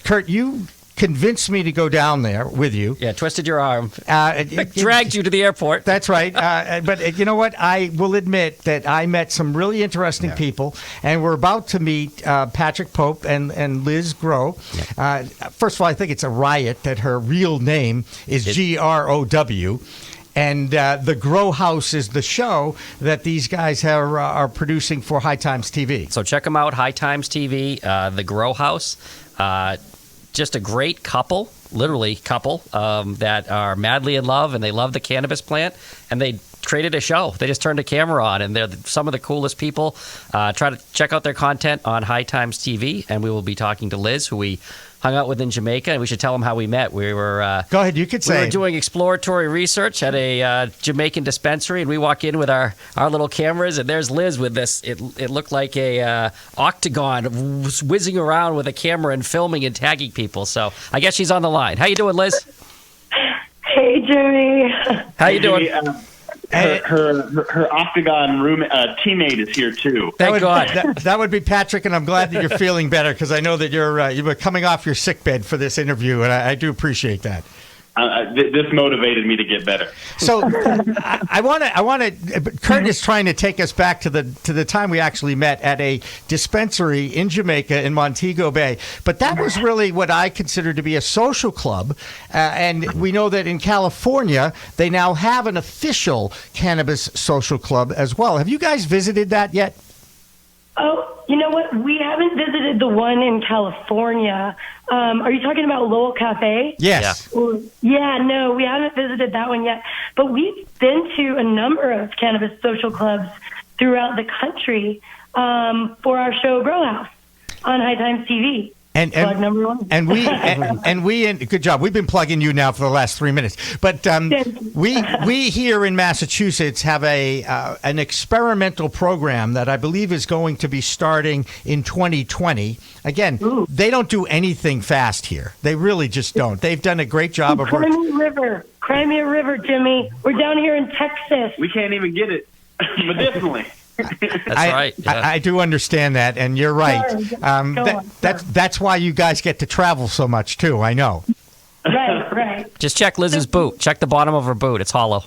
Curt, you convinced me to go down there with you. Yeah, twisted your arm. Dragged you to the airport. That's right. But you know what? I will admit that I met some really interesting people, and we're about to meet Patrick Pope and Liz Grow. Yeah. First of all, I think it's a riot that her real name is Grow. And the Grow House is the show that these guys are producing for High Times TV. So check them out, High Times TV, the Grow House. Just a great couple, literally couple, that are madly in love, and they love the cannabis plant, and they created a show. They just turned a camera on, and they're some of the coolest people. Try to check out their content on High Times TV, and we will be talking to Liz, who we hung out with in Jamaica, and we should tell them how we met. We were go ahead, you could say. We were doing exploratory research at a Jamaican dispensary, and we walk in with our little cameras, and there's Liz with this. It looked like a octagon whizzing around with a camera and filming and tagging people. So I guess she's on the line. How you doing, Liz? Hey, Jimmy. How you doing? Her octagon room teammate is here too. Thank God. That would be Patrick, and I'm glad that you're feeling better, because I know that you were coming off your sick bed for this interview, and I do appreciate that. This motivated me to get better. So I want to. Curt is trying to take us back to the time we actually met at a dispensary in Jamaica in Montego Bay. But that was really what I consider to be a social club, and we know that in California they now have an official cannabis social club as well. Have you guys visited that yet? Oh, you know what? We haven't visited the one in California. Are you talking about Lowell Cafe? Yes. Yeah, no, we haven't visited that one yet. But we've been to a number of cannabis social clubs throughout the country for our show Grow House on High Times TV. Plug number one. And we good job. We've been plugging you now for the last 3 minutes. But we here in Massachusetts have an experimental program that I believe is going to be starting in 2020. Again, they don't do anything fast here. They really just don't. They've done a great job of Crimea River, Jimmy. We're down here in Texas. We can't even get it medicinally. That's right. Yeah. I do understand that, and you're right. That's why you guys get to travel so much too. I know. Right. Just check Liz's boot. Check the bottom of her boot. It's hollow.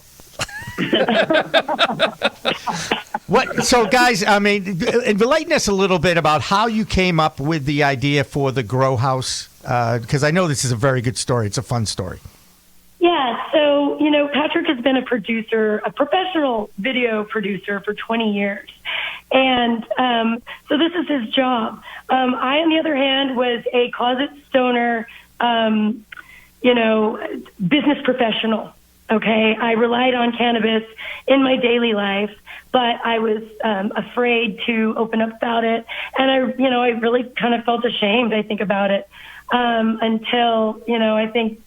What? So, guys, I mean, enlighten us a little bit about how you came up with the idea for the Grow House, because I know this is a very good story. It's a fun story. Yeah, so, Patrick has been a professional video producer for 20 years. And so this is his job. I, on the other hand, was a closet stoner, business professional. Okay, I relied on cannabis in my daily life, but I was afraid to open up about it. And I really kind of felt ashamed, I think, about it until, I think,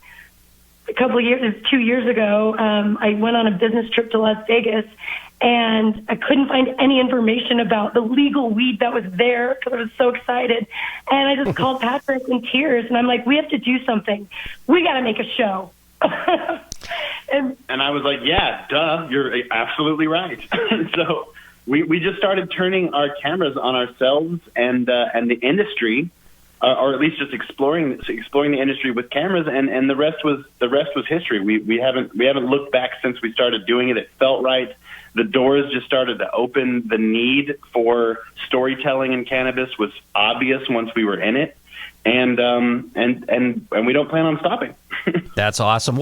2 years ago, I went on a business trip to Las Vegas, and I couldn't find any information about the legal weed that was there because I was so excited. And I just called Patrick in tears, and I'm like, we have to do something. We got to make a show. and I was like, yeah, duh, you're absolutely right. So we just started turning our cameras on ourselves and the industry. Or at least just exploring the industry with cameras, and the rest was history. We haven't looked back since we started doing it. It felt right. The doors just started to open. The need for storytelling in cannabis was obvious once we were in it, and we don't plan on stopping. That's awesome.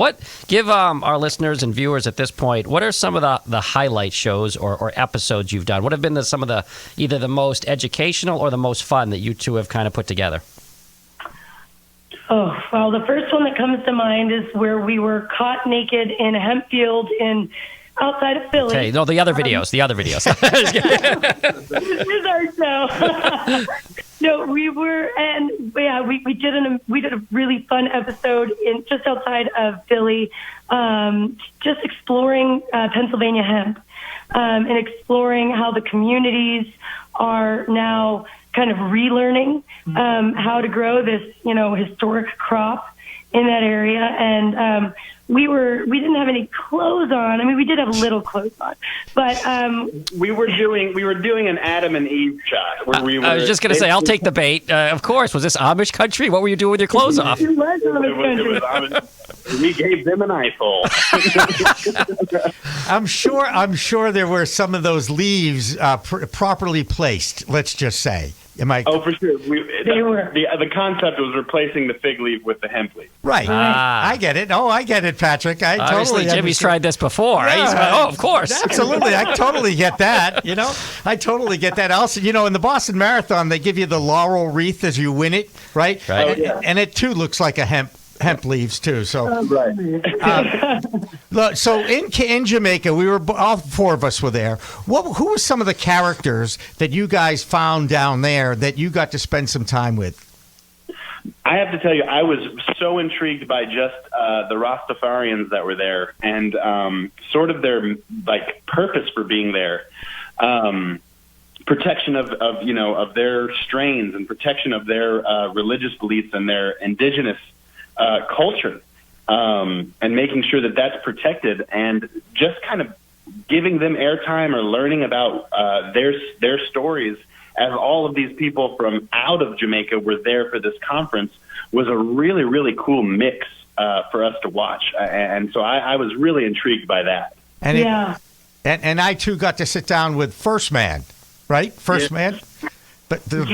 Give our listeners and viewers at this point, what are some of the highlight shows or episodes you've done? What have been some of either the most educational or the most fun that you two have kind of put together? Oh, well, the first one that comes to mind is where we were caught naked in a hemp field outside of Philly. Okay, no, the other videos. This is our show. No, we were, and yeah, we did a really fun episode just outside of Philly, just exploring Pennsylvania hemp, and exploring how the communities are now kind of relearning how to grow this, historic crop in that area. And we didn't have any clothes on. I mean, we did have little clothes on, but we were doing an Adam and Eve shot where we were. I was just going to say, I'll take the bait. Of course, was this Amish country? What were you doing with your clothes off? It was Amish country. We gave them an eyeful. I'm sure there were some of those leaves properly placed. Let's just say. Am I? Oh, for sure. They were. The concept was replacing the fig leaf with the hemp leaf. Right. I get it. Oh, I get it, Patrick. I Obviously, totally Jimmy's tried this before. Yeah, Of course. Absolutely. I totally get that. I totally get that. Also, in the Boston Marathon, they give you the laurel wreath as you win it, right? Right. Oh, yeah. And it, too, looks like a hemp leaves, too. So, Right. look, so in Jamaica, we were all four of us were there. Who were some of the characters that you guys found down there that you got to spend some time with? I have to tell you, I was so intrigued by just the Rastafarians that were there and sort of their purpose for being there. Protection of their strains and protection of their religious beliefs and their indigenous culture, and making sure that that's protected, and just kind of giving them airtime or learning about their stories as all of these people from out of Jamaica were there for this conference was a really, really cool mix for us to watch. And so I was really intrigued by that. And Yeah. And I, too, got to sit down with First Man, right? First Man? But the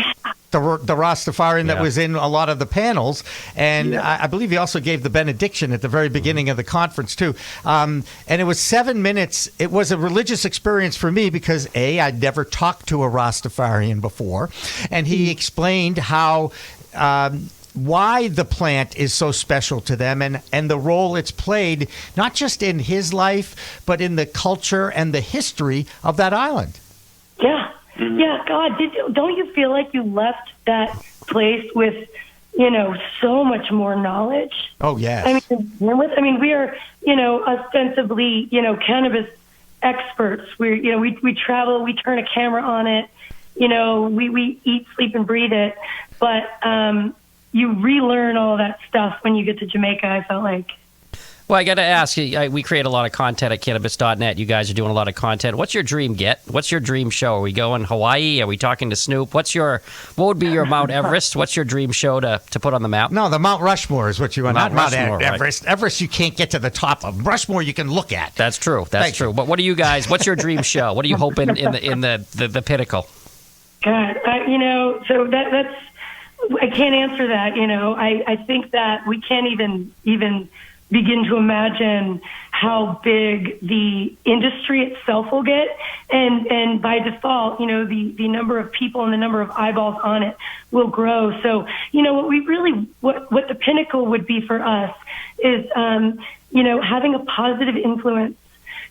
Rastafarian that was in a lot of the panels. And I believe he also gave the benediction at the very beginning of the conference, too. And it was 7 minutes. It was a religious experience for me because, A, I'd never talked to a Rastafarian before. And he explained how... why the plant is so special to them and the role it's played, not just in his life, but in the culture and the history of that island. Yeah. Mm-hmm. Yeah, God, don't you feel like you left that place with, so much more knowledge? Oh, yes. I mean, we are, ostensibly, cannabis experts. We travel, we turn a camera on it, we eat, sleep, and breathe it. But you relearn all that stuff when you get to Jamaica, I felt like. Well, I got to ask you, we create a lot of content at cannabis.net. You guys are doing a lot of content. What's your dream get? What's your dream show? Are we going Hawaii? Are we talking to Snoop? What would be your Mount Everest? What's your dream show to put on the map? No, the Mount Rushmore is what you want. Not Mount Rushmore, Everest. Right. Everest you can't get to the top of. Rushmore you can look at. That's true. That's true. But what do you guys, what's your dream show? What are you hoping in the pinnacle? God, so that's, I can't answer that. I think that we can't even begin to imagine how big the industry itself will get, and by default, the number of people and the number of eyeballs on it will grow. So, what the pinnacle would be for us is, having a positive influence,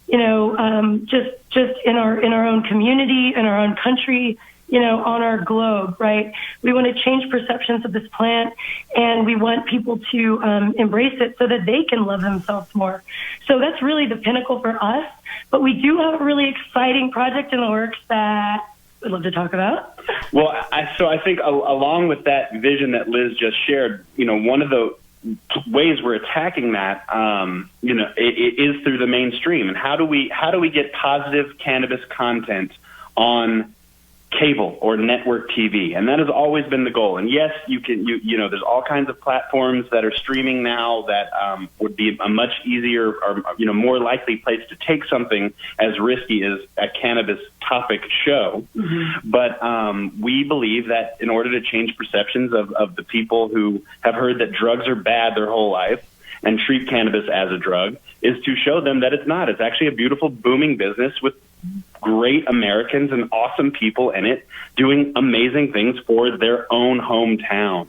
just in our own community, in our own country, on our globe, right? We want to change perceptions of this plant, and we want people to embrace it so that they can love themselves more. So that's really the pinnacle for us. But we do have a really exciting project in the works that we'd love to talk about. Well, I think along with that vision that Liz just shared, one of the ways we're attacking that, it is through the mainstream. And how do we get positive cannabis content on cable or network TV? And that has always been the goal. And yes, there's all kinds of platforms that are streaming now that would be a much easier or more likely place to take something as risky as a cannabis topic show. Mm-hmm. But we believe that in order to change perceptions of the people who have heard that drugs are bad their whole life and treat cannabis as a drug, is to show them that it's not. It's actually a beautiful, booming business with great Americans and awesome people in it doing amazing things for their own hometown.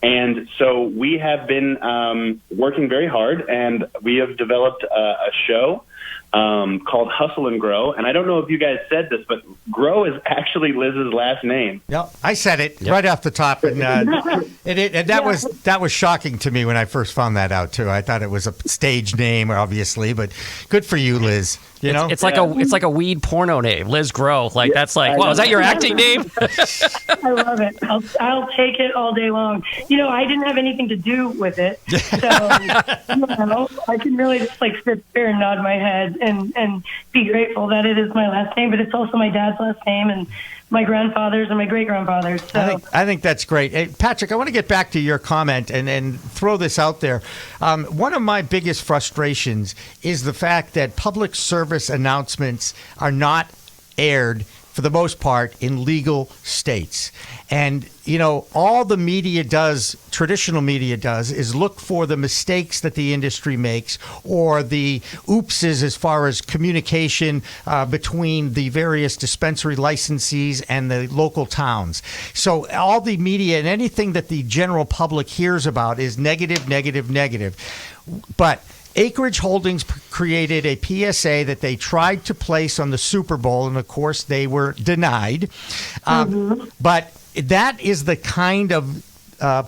And so we have been working very hard, and we have developed a show called Hustle and Grow. And I don't know if you guys said this, but Grow is actually Liz's last name. Yep, I said it right off the top, and that was shocking to me when I first found that out too. I thought it was a stage name, obviously, but good for you, Liz. It's like a weed porno name, Liz Grow. That's like, wow, is that your acting name? I love it. I'll take it all day long. I didn't have anything to do with it. So, I can really just like sit there and nod my head and be grateful that it is my last name, but it's also my dad's last name and my grandfather's and my great-grandfather's. So. I think that's great. Hey, Patrick, I want to get back to your comment and throw this out there. One of my biggest frustrations is the fact that public service announcements are not aired for the most part, in legal states. And, all the media does, traditional media does, is look for the mistakes that the industry makes or the oopses as far as communication between the various dispensary licensees and the local towns. So all the media and anything that the general public hears about is negative, negative, negative. But Acreage Holdings created a PSA that they tried to place on the Super Bowl, and of course they were denied. But that is the kind of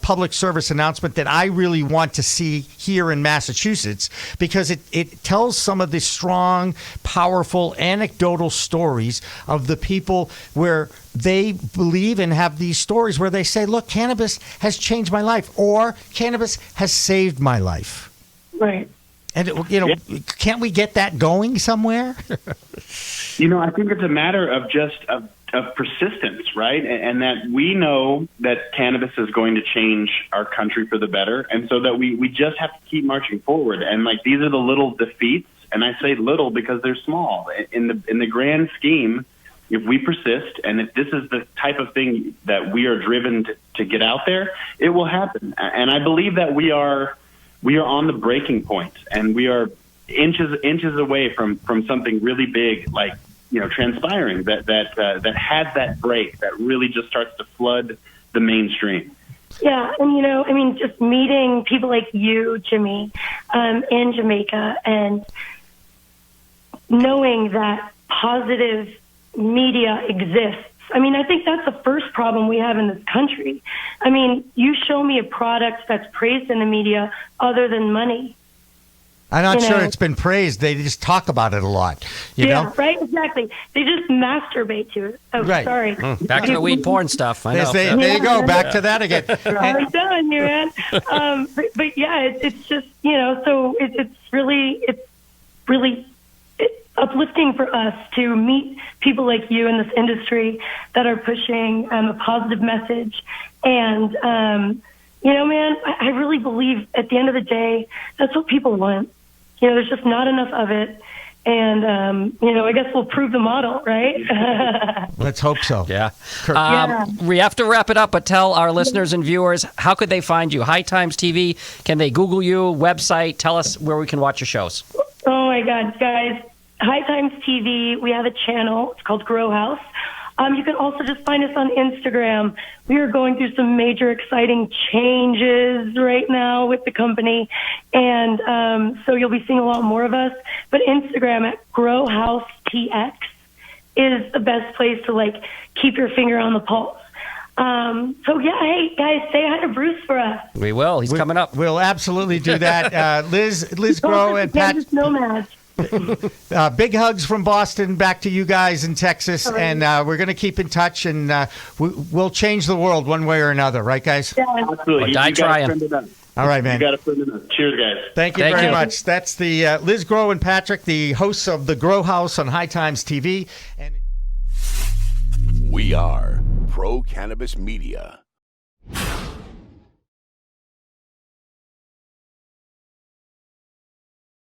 public service announcement that I really want to see here in Massachusetts, because it tells some of the strong, powerful, anecdotal stories of the people where they believe and have these stories where they say, look, cannabis has changed my life, or cannabis has saved my life. Right. And, can't we get that going somewhere? I think it's a matter of just of persistence, right? And that we know that cannabis is going to change our country for the better. And so that we just have to keep marching forward. And these are the little defeats. And I say little because they're small. In the grand scheme, if we persist and if this is the type of thing that we are driven to get out there, it will happen. And I believe that we are on the breaking point, and we are inches away from something really big, transpiring that has that break that really just starts to flood the mainstream. Yeah, and just meeting people like you, Jimmy, in Jamaica, and knowing that positive media exists. I think that's the first problem we have in this country. You show me a product that's praised in the media other than money. I'm not sure it's been praised. They just talk about it a lot. You know? Right, exactly. They just masturbate to it. Oh, right. Sorry. Back to the weed porn stuff. I know. There you go. Back to that again. I'm done here, man. But yeah, it's just, so it's really uplifting for us to meet people like you in this industry that are pushing a positive message. And, man, I really believe at the end of the day, that's what people want. There's just not enough of it. And, I guess we'll prove the model, right? Let's hope so. Yeah. We have to wrap it up, but tell our listeners and viewers, how could they find you? High Times TV, can they Google you, website? Tell us where we can watch your shows. Oh, my God, guys. High Times TV, we have a channel. It's called Grow House. You can also just find us on Instagram. We are going through some major exciting changes right now with the company. And so you'll be seeing a lot more of us. But Instagram at Grow House TX is the best place to keep your finger on the pulse. Hey guys, say hi to Bruce for us. We will. He's coming up. We'll absolutely do that. Liz Grow and Pat. Nomads. Big hugs from Boston back to you guys in Texas, and we're going to keep in touch, and we'll change the world one way or another, right, guys? Yeah. Absolutely. Die trying. All right, man. You got a friend enough. Cheers, guys. Thank you very much. That's the Liz Grow and Patrick, the hosts of the Grow House on High Times TV. And we are Pro Cannabis Media.